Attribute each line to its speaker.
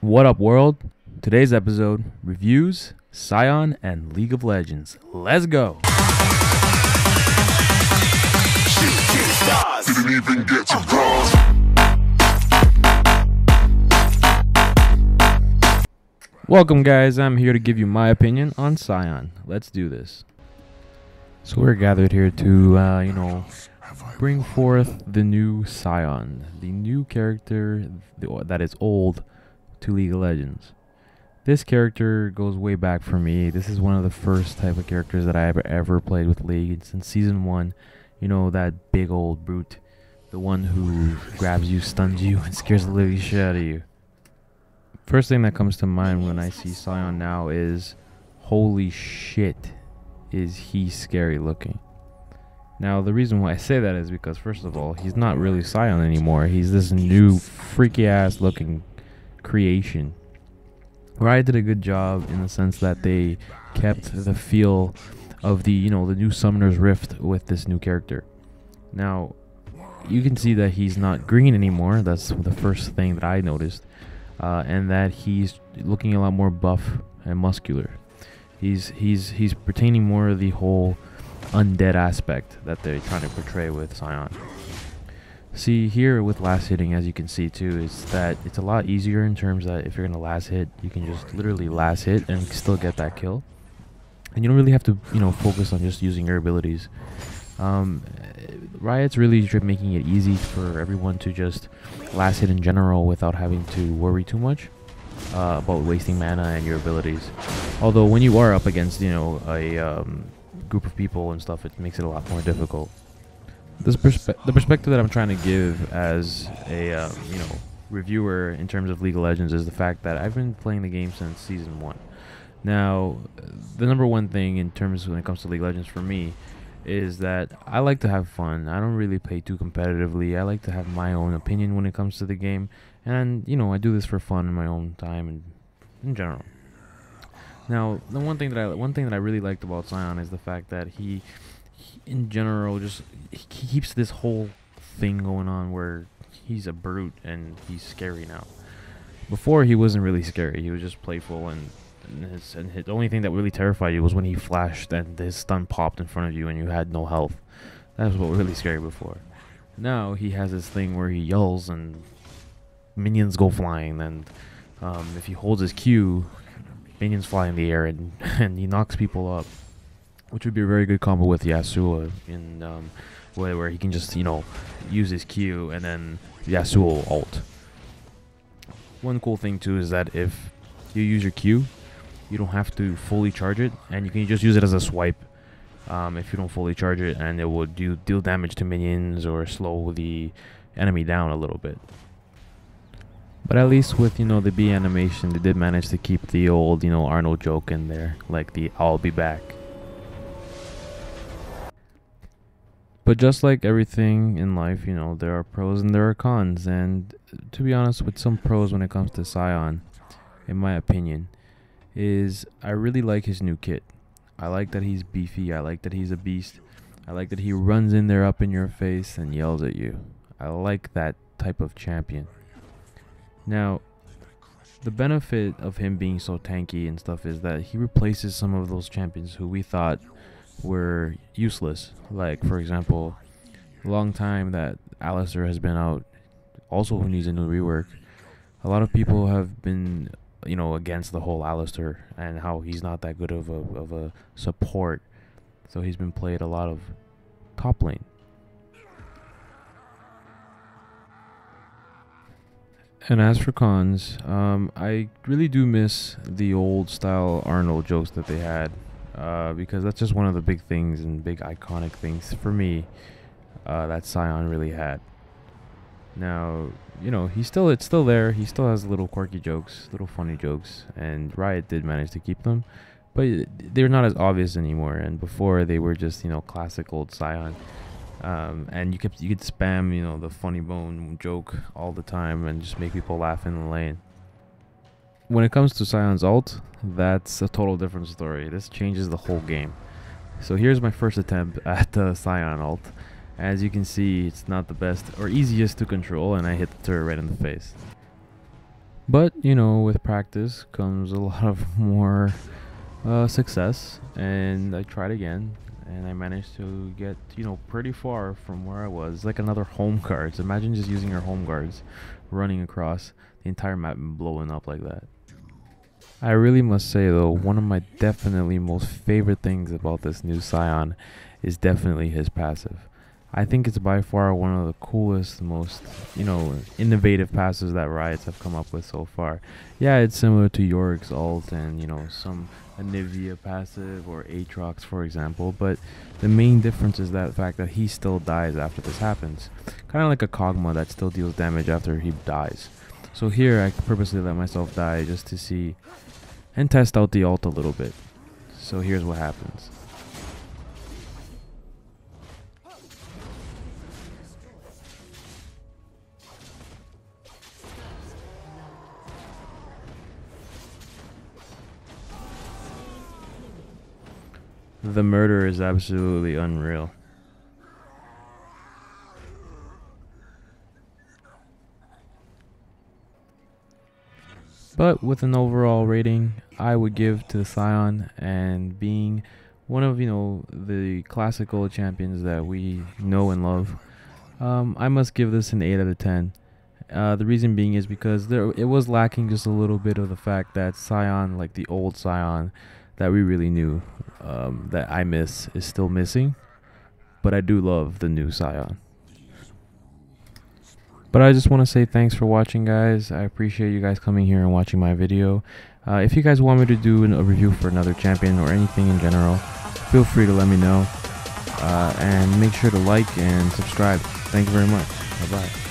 Speaker 1: What up, world? Today's episode reviews Scion and League of Legends. Let's go!
Speaker 2: Didn't even get to cross.
Speaker 1: Welcome, guys. I'm here to give you my opinion on Scion. Let's do this. So we're gathered here to, bring forth the new Scion, the new character that is old to League of Legends. This character goes way back for me. This is one of the first type of characters that I ever played with League since Season 1. You know, that big old brute. The one who grabs you, stuns you, and scares the living shit out of you. First thing that comes to mind when I see Scion now is, holy shit, is he scary looking. Now, the reason why I say that is because, first of all, he's not really Scion anymore. He's this new freaky ass looking creation. Riot did a good job in the sense that they kept the feel of the new Summoner's Rift with this new character. Now, you can see that he's not green anymore. That's the first thing that I noticed. And that he's looking a lot more buff and muscular. He's pertaining more of the whole undead aspect that they're trying to portray with Scion. See, here with last hitting, as you can see too, is that it's a lot easier in terms that if you're gonna last hit, you can just literally last hit and still get that kill. And you don't really have to, focus on just using your abilities. Riot's really making it easy for everyone to just last hit in general without having to worry too much about wasting mana and your abilities. Although when you are up against, a group of people and stuff, it makes it a lot more difficult. The perspective that I'm trying to give as a reviewer in terms of League of Legends is the fact that I've been playing the game since Season 1. Now, the number one thing in terms when it comes to League of Legends for me is that I like to have fun. I don't really play too competitively. I like to have my own opinion when it comes to the game, and I do this for fun in my own time and in general. Now, the one thing that I really liked about Scion is the fact that he in general he keeps this whole thing going on where he's a brute and he's scary now. Before, he wasn't really scary. He was just playful, and the only thing that really terrified you was when he flashed and his stun popped in front of you and you had no health. That was what was really scary before. Now he has this thing where he yells and minions go flying, and if he holds his Q, minions fly in the air and he knocks people up, which would be a very good combo with Yasuo in where he can just use his Q and then Yasuo ult. One cool thing too is that if you use your Q, you don't have to fully charge it, and you can just use it as a swipe if you don't fully charge it, and it will deal damage to minions or slow the enemy down a little bit. But at least with the B animation, they did manage to keep the old Arnold joke in there, like the "I'll be back." But just like everything in life, there are pros and there are cons, and to be honest, with some pros when it comes to Scion, in my opinion, is I really like his new kit. I like that he's beefy. I like that he's a beast. I like that he runs in there up in your face and yells at you. I like that type of champion. Now, the benefit of him being so tanky and stuff is that he replaces some of those champions who we thought were useless. Like, for example, a long time that Alistar has been out, also who needs a new rework. A lot of people have been against the whole Alistar and how he's not that good of a support, so he's been played a lot of top lane. And as for cons, I really do miss the old style Arnold jokes that they had, because that's just one of the big things and big iconic things for me that Scion really had. Now, it's still there. He still has little quirky jokes, little funny jokes, and Riot did manage to keep them, but they're not as obvious anymore. And before, they were just classic old Scion, and you could spam the funny bone joke all the time and just make people laugh in the lane. When it comes to Sion's ult, that's a total different story. This changes the whole game. So here's my first attempt at the Scion ult. As you can see, it's not the best or easiest to control, and I hit the turret right in the face. But, with practice comes a lot of more success, and I tried again, and I managed to get, pretty far from where I was. Like another home guards. Imagine just using your home guards running across the entire map and blowing up like that. I really must say though, one of my definitely most favorite things about this new Scion is definitely his passive. I think it's by far one of the coolest, most, innovative passives that Riots have come up with so far. Yeah, it's similar to Yorick's ult and, some Anivia passive or Aatrox, for example, but the main difference is that fact that he still dies after this happens. Kind of like a Kog'Maw that still deals damage after he dies. So here, I purposely let myself die just to see and test out the ult a little bit. So here's what happens. The murder is absolutely unreal. But with an overall rating, I would give to the Scion, and being one of, the classical champions that we know and love, I must give this an 8 out of 10. The reason being is because it was lacking just a little bit of the fact that Scion, like the old Scion that we really knew, that I miss, is still missing. But I do love the new Scion. But I just want to say thanks for watching, guys. I appreciate you guys coming here and watching my video. If you guys want me to do a review for another champion or anything in general, feel free to let me know. And make sure to like and subscribe. Thank you very much. Bye-bye.